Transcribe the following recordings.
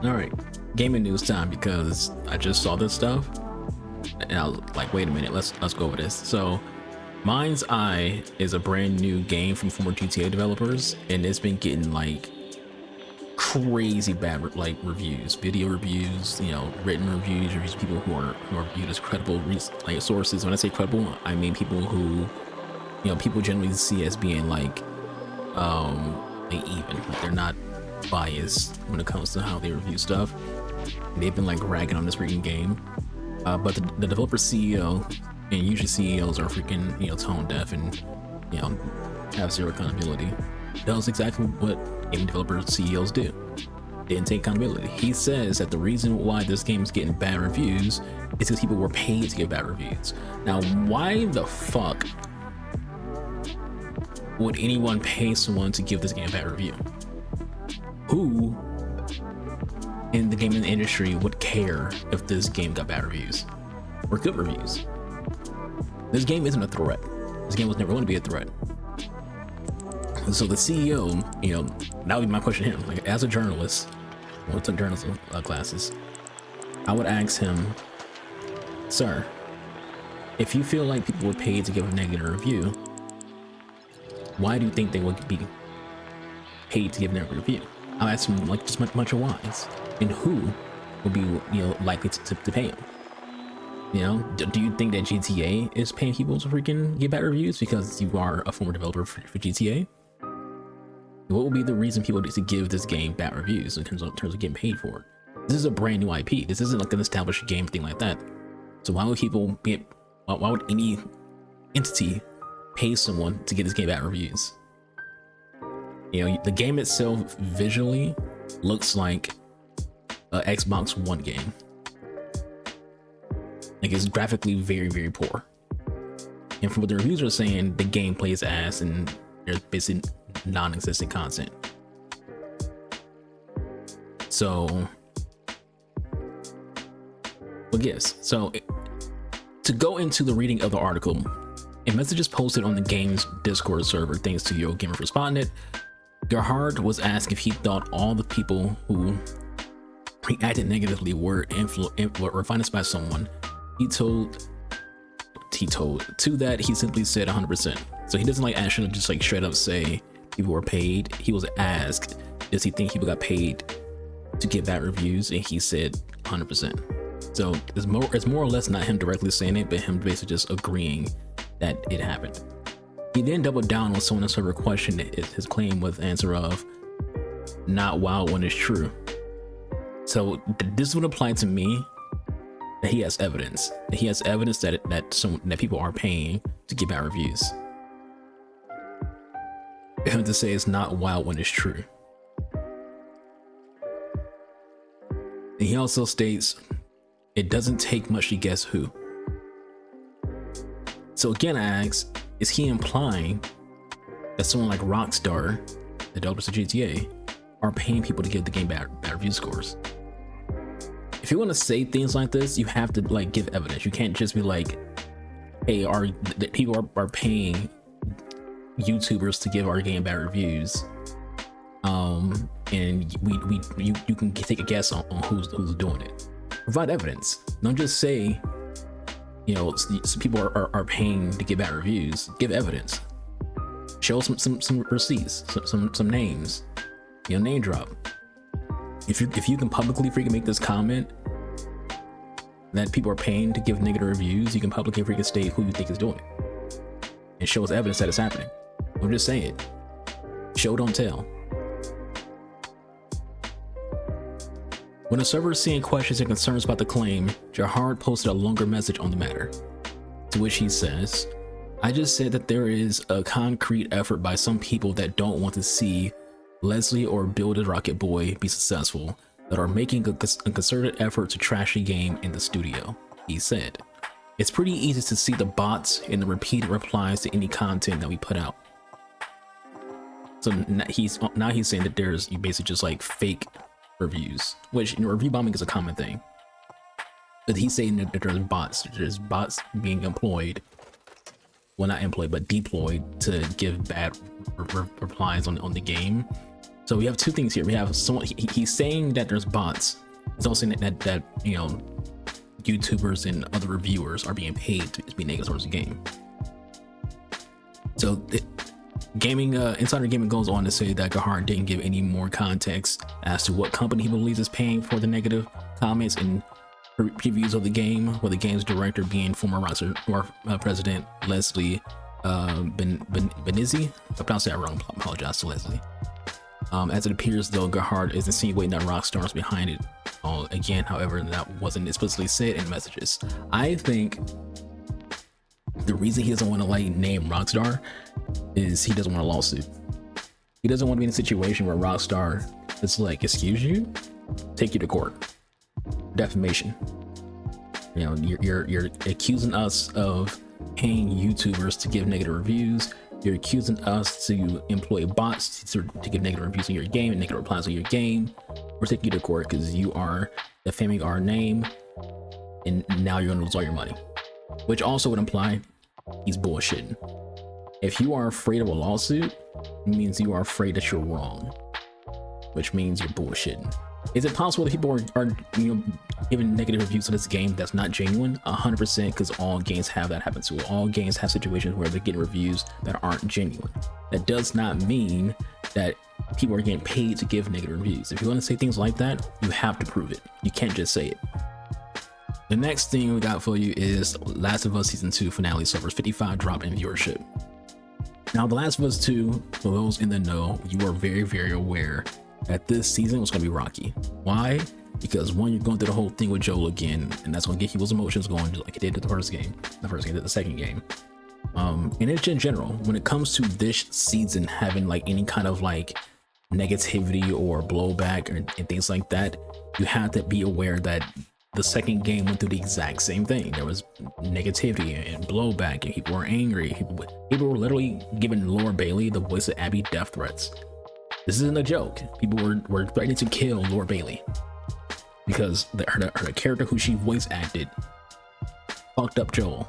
All right, gaming news time, because I just saw this stuff and I was like, wait a minute, let's go over this. So Mind's Eye is a brand new game from former GTA developers, and it's been getting like crazy bad like reviews, video reviews, you know, written reviews, people who are viewed as credible like sources. When I say credible, I mean people who, you know, people generally see as being like even, like they're not biased when it comes to how they review stuff. And they've been like ragging on this freaking game, but the developer CEO, and usually CEOs are freaking, you know, tone deaf and, you know, have zero accountability, does exactly what game developer CEOs do. Didn't take accountability. He says that the reason why this game is getting bad reviews is because people were paid to give bad reviews. Now, why the fuck would anyone pay someone to give this game a bad review? Who in the gaming industry would care if this game got bad reviews or good reviews? This game isn't a threat. This game was never going to be a threat. So the CEO, you know, that would be my question to him. Like, as a journalist, when I took journalism classes, I would ask him, sir, if you feel like people were paid to give a negative review, why do you think they would be paid to give a negative review? I'll ask him like just much of whys, and who would be, you know, likely to pay him. You know, do you think that GTA is paying people to freaking give bad reviews because you are a former developer for GTA? What would be the reason people need to give this game bad reviews in terms of getting paid for it? This is a brand new IP. This isn't like an established game thing like that. So why would people why would any entity pay someone to get this game bad reviews? You know, the game itself visually looks like a Xbox One game. Like, it's graphically very, very poor. And from what the reviews are saying, the gameplay is ass and there's basically non-existent content. So, but yes, so to go into the reading of the article, a message is posted on the game's Discord server thanks to Gamer for spotting it. Gerhard was asked if he thought all the people who reacted negatively were financed by someone. He told to that he simply said 100%. So he doesn't like actually just like straight up say people were paid. He was asked, does he think people got paid to get bad reviews, and he said 100%. So it's more or less not him directly saying it, but him basically just agreeing that it happened. He then doubled down on someone server question his claim with answer of, not wild when it's true. So this would apply to me that he has evidence. He has evidence that people are paying to get bad reviews. For him to say it's not wild when it's true. And he also states it doesn't take much to guess who. So again, I ask, is he implying that someone like Rockstar, the developers of GTA, are paying people to give the game bad review scores? If you want to say things like this, you have to like give evidence. You can't just be like, hey, people are paying YouTubers to give our game bad reviews, and you can take a guess on who's doing it. Provide evidence. Don't just say, you know, some people are paying to give bad reviews. Give evidence. Show some receipts, some names. You know, name drop. If you can publicly freaking make this comment that people are paying to give negative reviews, you can publicly freaking state who you think is doing it and show us evidence that it's happening. Don't just say it. Show, don't tell. When the server is seeing questions and concerns about the claim, Gerhard posted a longer message on the matter, to which he says, I just said that there is a concrete effort by some people that don't want to see Leslie or Build a Rocket Boy be successful, that are making a concerted effort to trash the game in the studio. He said, it's pretty easy to see the bots and the repeated replies to any content that we put out. So now he's saying that there's basically just like fake reviews, which, you know, review bombing is a common thing. But he's saying that there's bots being employed, well, not employed, but deployed to give bad replies on the game So we have two things here. We have someone, he's saying that there's bots. He's also saying that you know, YouTubers and other reviewers are being paid to be negative towards the game. So Insider Gaming goes on to say that Gahard didn't give any more context as to what company he believes is paying for the negative comments and previews of the game, with the game's director being former Rockstar president Leslie Benizzi. I pronounced that wrong, I apologize to Leslie. As it appears though, Gahard is insinuating that Rockstar is behind it. Again, however, that wasn't explicitly said in messages. I think the reason he doesn't want to like name Rockstar is he doesn't want a lawsuit. He doesn't want to be in a situation where Rockstar is like, excuse you, take you to court, defamation. You know, you're accusing us of paying YouTubers to give negative reviews. You're accusing us to employ bots to give negative reviews on your game and negative replies on your game. We're taking you to court because you are defaming our name, and now you're going to lose all your money. Which also would imply he's bullshitting. If you are afraid of a lawsuit, it means you are afraid that you're wrong, which means you're bullshitting. Is it possible that people are you know, giving negative reviews to this game that's not genuine? 100%, because all games have that happen to it. All games have situations where they're getting reviews that aren't genuine. That does not mean that people are getting paid to give negative reviews. If you want to say things like that, you have to prove it. You can't just say it. The next thing we got for you is Last of Us Season 2 finale suffers 55 drop in viewership. Now, The Last of Us 2, for those in the know, you are very, very aware that this season was going to be rocky. Why? Because one, you're going through the whole thing with Joel again, and that's going to get people's emotions going just like it did the second game. And it's in general, when it comes to this season having like any kind of like negativity or blowback and things like that, you have to be aware that the second game went through the exact same thing. There was negativity and blowback, and people were angry. People were literally giving Laura Bailey, the voice of Abby, death threats. This isn't a joke. People were threatening to kill Laura Bailey because her character who she voice acted fucked up Joel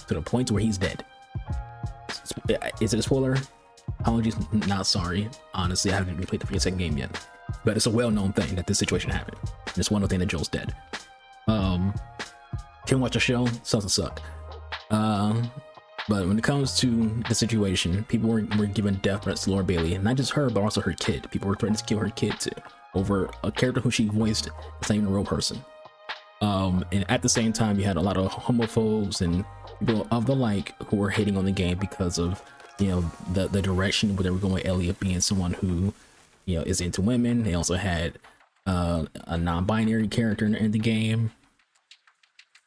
to the point where he's dead. Is it a spoiler? Apologies, not sorry. Honestly, I haven't even played the freaking second game yet, but it's a well-known thing that this situation happened. And it's one of the things that Joel's dead. Can't watch a show, doesn't suck. But when it comes to the situation, people were giving death threats to Laura Bailey, and not just her, but also her kid. People were threatening to kill her kid too, over a character who she voiced. It's not even a real person. And at the same time, you had a lot of homophobes and people of the like who were hating on the game because of, you know, the direction where they were going with Ellie of being someone who, you know, is into women. They also had a non-binary character in the game.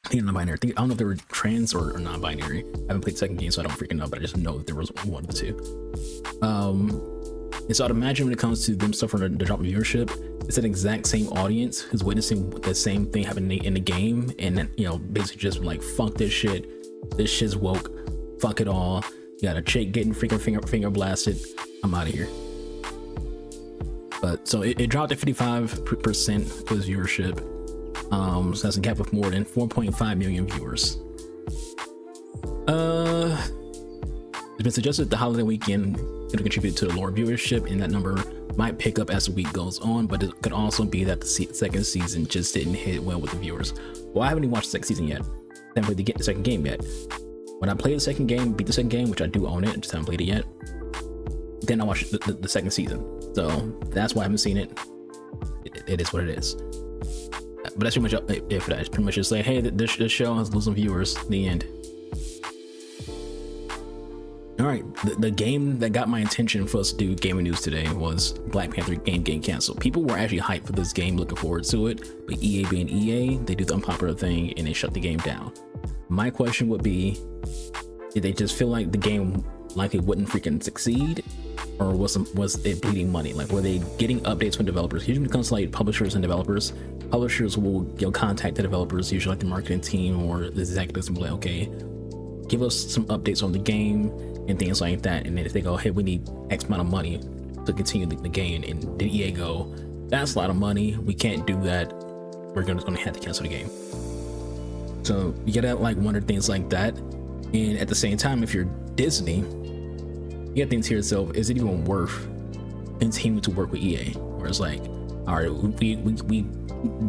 I think non-binary. I don't know if they were trans or non-binary. I haven't played the second game, so I don't freaking know, but I just know that there was one of the two. And so I'd imagine when it comes to them suffering the drop of viewership, it's an exact same audience who's witnessing the same thing happening in the game, and then, you know, basically just like, fuck this shit. This shit's woke. Fuck it all. You got a chick getting freaking finger blasted. I'm out of here. But so it dropped to 55% for its viewership. So that's a gap of more than 4.5 million viewers. It's been suggested the holiday weekend could contribute to the lower viewership, and that number might pick up as the week goes on, but it could also be that the second season just didn't hit well with the viewers. Well, I haven't even watched the second season yet. I haven't played the second game yet. When I play the second game, beat the second game, which I do own it, I just haven't played it yet, then I watch the second season. So that's why I haven't seen it. It is what it is. But that's pretty much it for that. It's pretty much just like, hey, this show has losing viewers. The end. All right, the game that got my attention for us to do gaming news today was Black Panther game getting canceled. People were actually hyped for this game, looking forward to it, but EA being EA, they do the unpopular thing and they shut the game down. My question would be, did they just feel like the game likely wouldn't freaking succeed, or was it bleeding money? Like, were they getting updates from developers? Usually when it comes to like publishers and developers, publishers will, you know, contact the developers, usually like the marketing team or the executives, and be like, okay, give us some updates on the game and things like that. And then if they go, hey, we need X amount of money to continue the game, and the EA go, that's a lot of money, we can't do that, we're gonna have to cancel the game. So you gotta like wonder things like that. And at the same time, if you're Disney, you gotta think to yourself, is it even worth continue to work with EA, where it's like, all right, we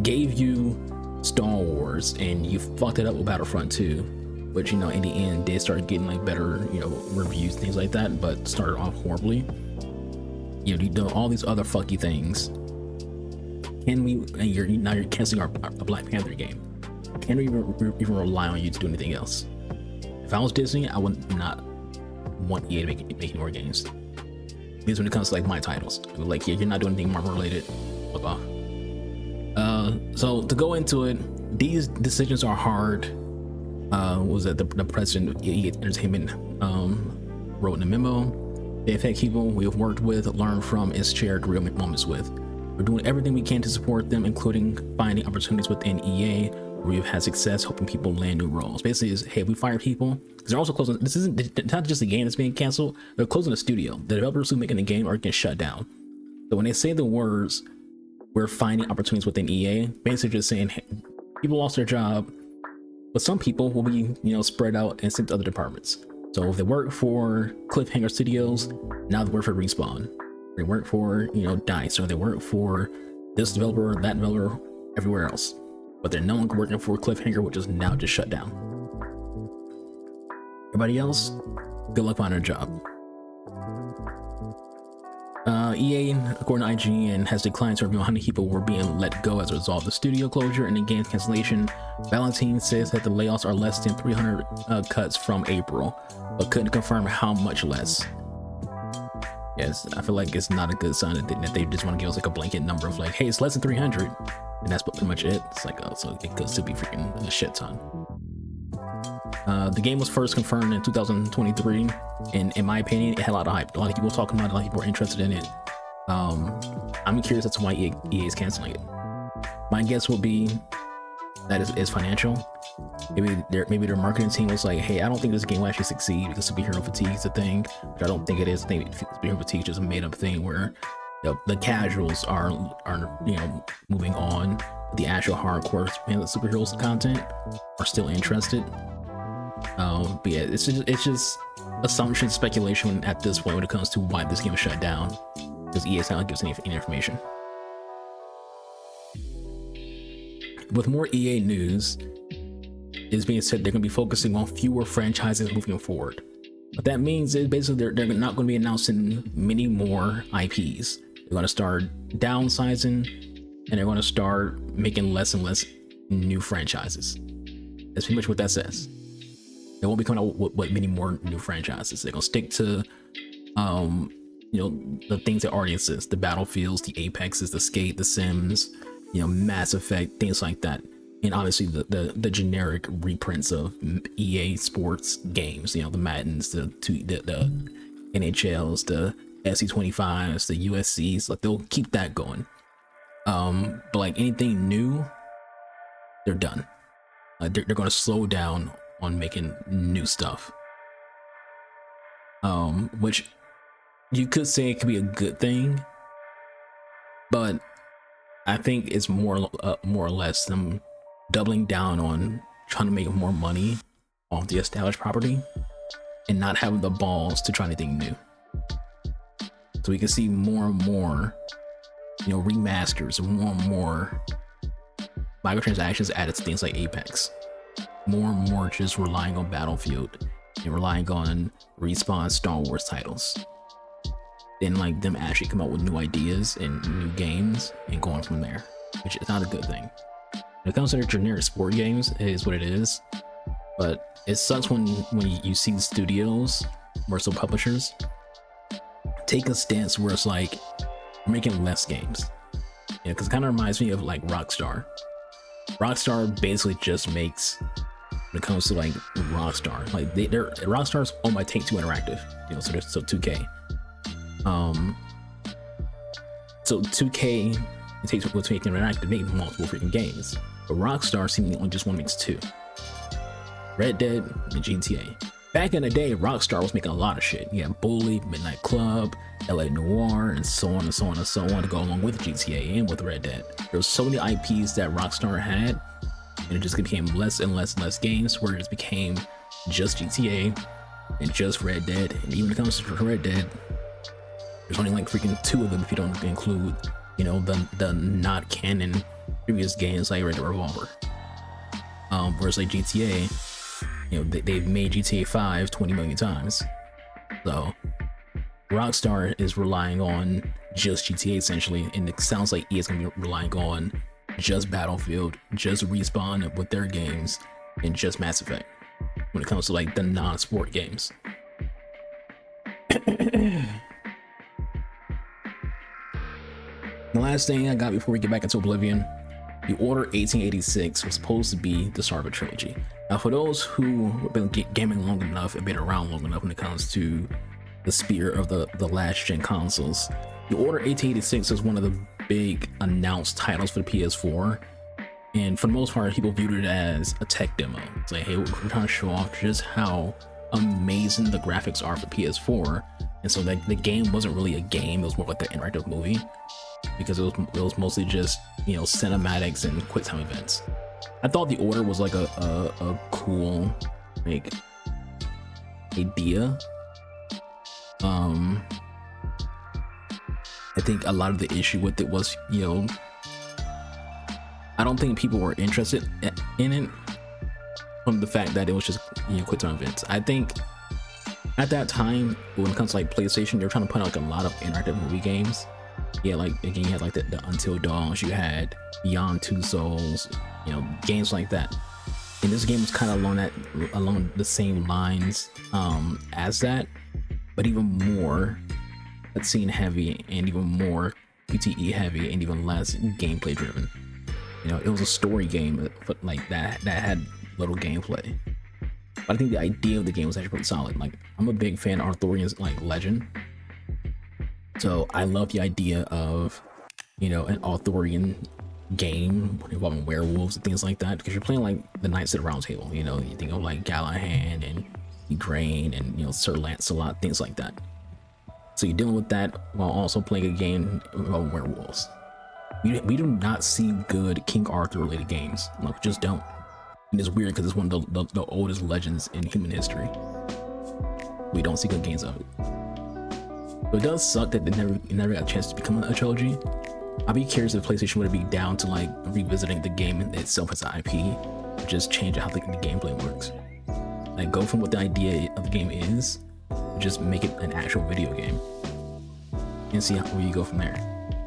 gave you Star Wars and you fucked it up with Battlefront 2, which, you know, in the end did start getting like better, you know, reviews, things like that, but started off horribly. You know, you do all these other fucky things. Can we, and now you're canceling our Black Panther game. Can we even rely on you to do anything else? If I was Disney, I would not want EA to make more games. Because when it comes to like my titles, like, yeah, you're not doing anything Marvel related, fuck off. So to go into it, these decisions are hard. Was that the president of EA Entertainment wrote in a memo. They affect people we have worked with, learned from, and shared real moments with. We're doing everything we can to support them, including finding opportunities within EA where we've had success helping people land new roles. Basically, is hey, we fire people because they're also closing. This isn't not just a game that's being canceled. They're closing a studio. The developers who are making the game are getting shut down. So when they say the words, we're finding opportunities within EA, basically just saying, hey, people lost their job, but some people will be, you know, spread out and sent to other departments. So if they work for Cliffhanger Studios, now they work for Respawn. They work for, you know, DICE, or they work for this developer, that developer, everywhere else. But they're no longer working for Cliffhanger, which is now just shut down. Everybody else, good luck finding a job. EA, according to IGN, has declined to reveal how many people were being let go as a result of the studio closure and the game's cancellation. Valentine says that the layoffs are less than 300 cuts from April, but couldn't confirm how much less. Yes, I feel like it's not a good sign that they just want to give us like a blanket number of like, hey, it's less than 300, and that's pretty much it. It's like, oh, so it could still be freaking a shit ton. The game was first confirmed in 2023, and in my opinion, it had a lot of hype. A lot of people talking about it, a lot of people were interested in it. I'm curious as to why EA is canceling it. My guess would be that it's financial. Maybe their marketing team was like, hey, I don't think this game will actually succeed because superhero fatigue is a thing, which I don't think it is. I think superhero fatigue is a made up thing where, you know, the casuals are you know, moving on. The actual hardcore superheroes content are still interested. But yeah, it's just assumption, speculation at this point when it comes to why this game is shut down, because EA is not gives any information. With more EA news, it's being said they're going to be focusing on fewer franchises moving forward. What that means is basically they're not going to be announcing many more IPs. They're going to start downsizing, and they're going to start making less and less new franchises. That's pretty much what that says. They won't be coming out with many more new franchises. They're going to stick to, you know, the things that already exist: the Battlefields, the Apexes, the Skate, the Sims, you know, Mass Effect, things like that. And obviously the generic reprints of EA Sports games, you know, the Maddens, the NHLs, the SC25s, the USCs, like they'll keep that going. But like anything new, they're done. They're going to slow down on making new stuff. Which you could say it could be a good thing, but I think it's more or less them doubling down on trying to make more money off the established property and not having the balls to try anything new. So we can see more and more, you know, remasters and more microtransactions added to things like Apex. More and more just relying on Battlefield and relying on Respawn Star Wars titles. Then like them actually come out with new ideas and new games and going from there, which is not a good thing. When it comes to their generic sport games, it is what it is. But it sucks when you see the studios, more so publishers, take a stance where it's like we're making less games. Yeah, because it kind of reminds me of like Rockstar. Rockstar basically just makes, when it comes to like Rockstar, like they're Rockstar's owned by Take-Two Interactive, you know, so 2K. So 2K takes what's making Interactive make multiple freaking games, but Rockstar seemingly only just one makes two: Red Dead and GTA. Back in the day, Rockstar was making a lot of shit. You had Bully, Midnight Club, LA Noire, and so on and so on and so on to go along with GTA and with Red Dead. There was so many IPs that Rockstar had, and it just became less and less games, where it just became just GTA and just Red Dead. And even when it comes to Red Dead, There's only like freaking 2 of them if you don't include, you know, the not canon previous games like Red Dead Revolver. Whereas like GTA, you know, they've made GTA 5 20 million times. So Rockstar is relying on just GTA essentially, and it sounds like EA is gonna be relying on just Battlefield, just Respawn with their games, and just Mass Effect when it comes to like the non-sport games. The last thing I got before we get back into Oblivion, the Order 1886 was supposed to be the start of a trilogy. Now, for those who have been gaming long enough and been around long enough when it comes to the spear of the last gen consoles, the Order 1886 is one of the big announced titles for the PS4. And for the most part, people viewed it as a tech demo. It's like, hey, we're trying to show off just how amazing the graphics are for PS4. And so that the game wasn't really a game, it was more like an interactive movie, because it was mostly just, you know, cinematics and quick time events. I thought the Order was like a cool like idea. I think a lot of the issue with it was, you know, I don't think people were interested in it from the fact that it was just, you know, quick time events. I think at that time, when it comes to like PlayStation, they were trying to put out like a lot of interactive movie games. Yeah, like again, you had like the Until Dawn, you had Beyond Two Souls, you know, games like that. And this game was kind of along the same lines as that, but even more cutscene heavy and even more QTE heavy and even less gameplay driven. You know, it was a story game, but like that had little gameplay. But I think the idea of the game was actually pretty solid. Like, I'm a big fan of Arthurian's like legend, so I love the idea of, you know, an Arthurian game involving werewolves and things like that, because you're playing like the Knights of the Round Table. You know, you think of like Galahad and Igraine and, you know, Sir Lancelot, things like that. So you're dealing with that while also playing a game involving werewolves. We do not see good King Arthur related games. Like, we just don't. And it's weird because it's one of the oldest legends in human history. We don't see good games of it. So it does suck that it never got a chance to become a trilogy. I'd be curious if PlayStation would be down to like revisiting the game itself as an IP, or just change how the gameplay works. Like, go from what the idea of the game is, just make it an actual video game, and see where you go from there.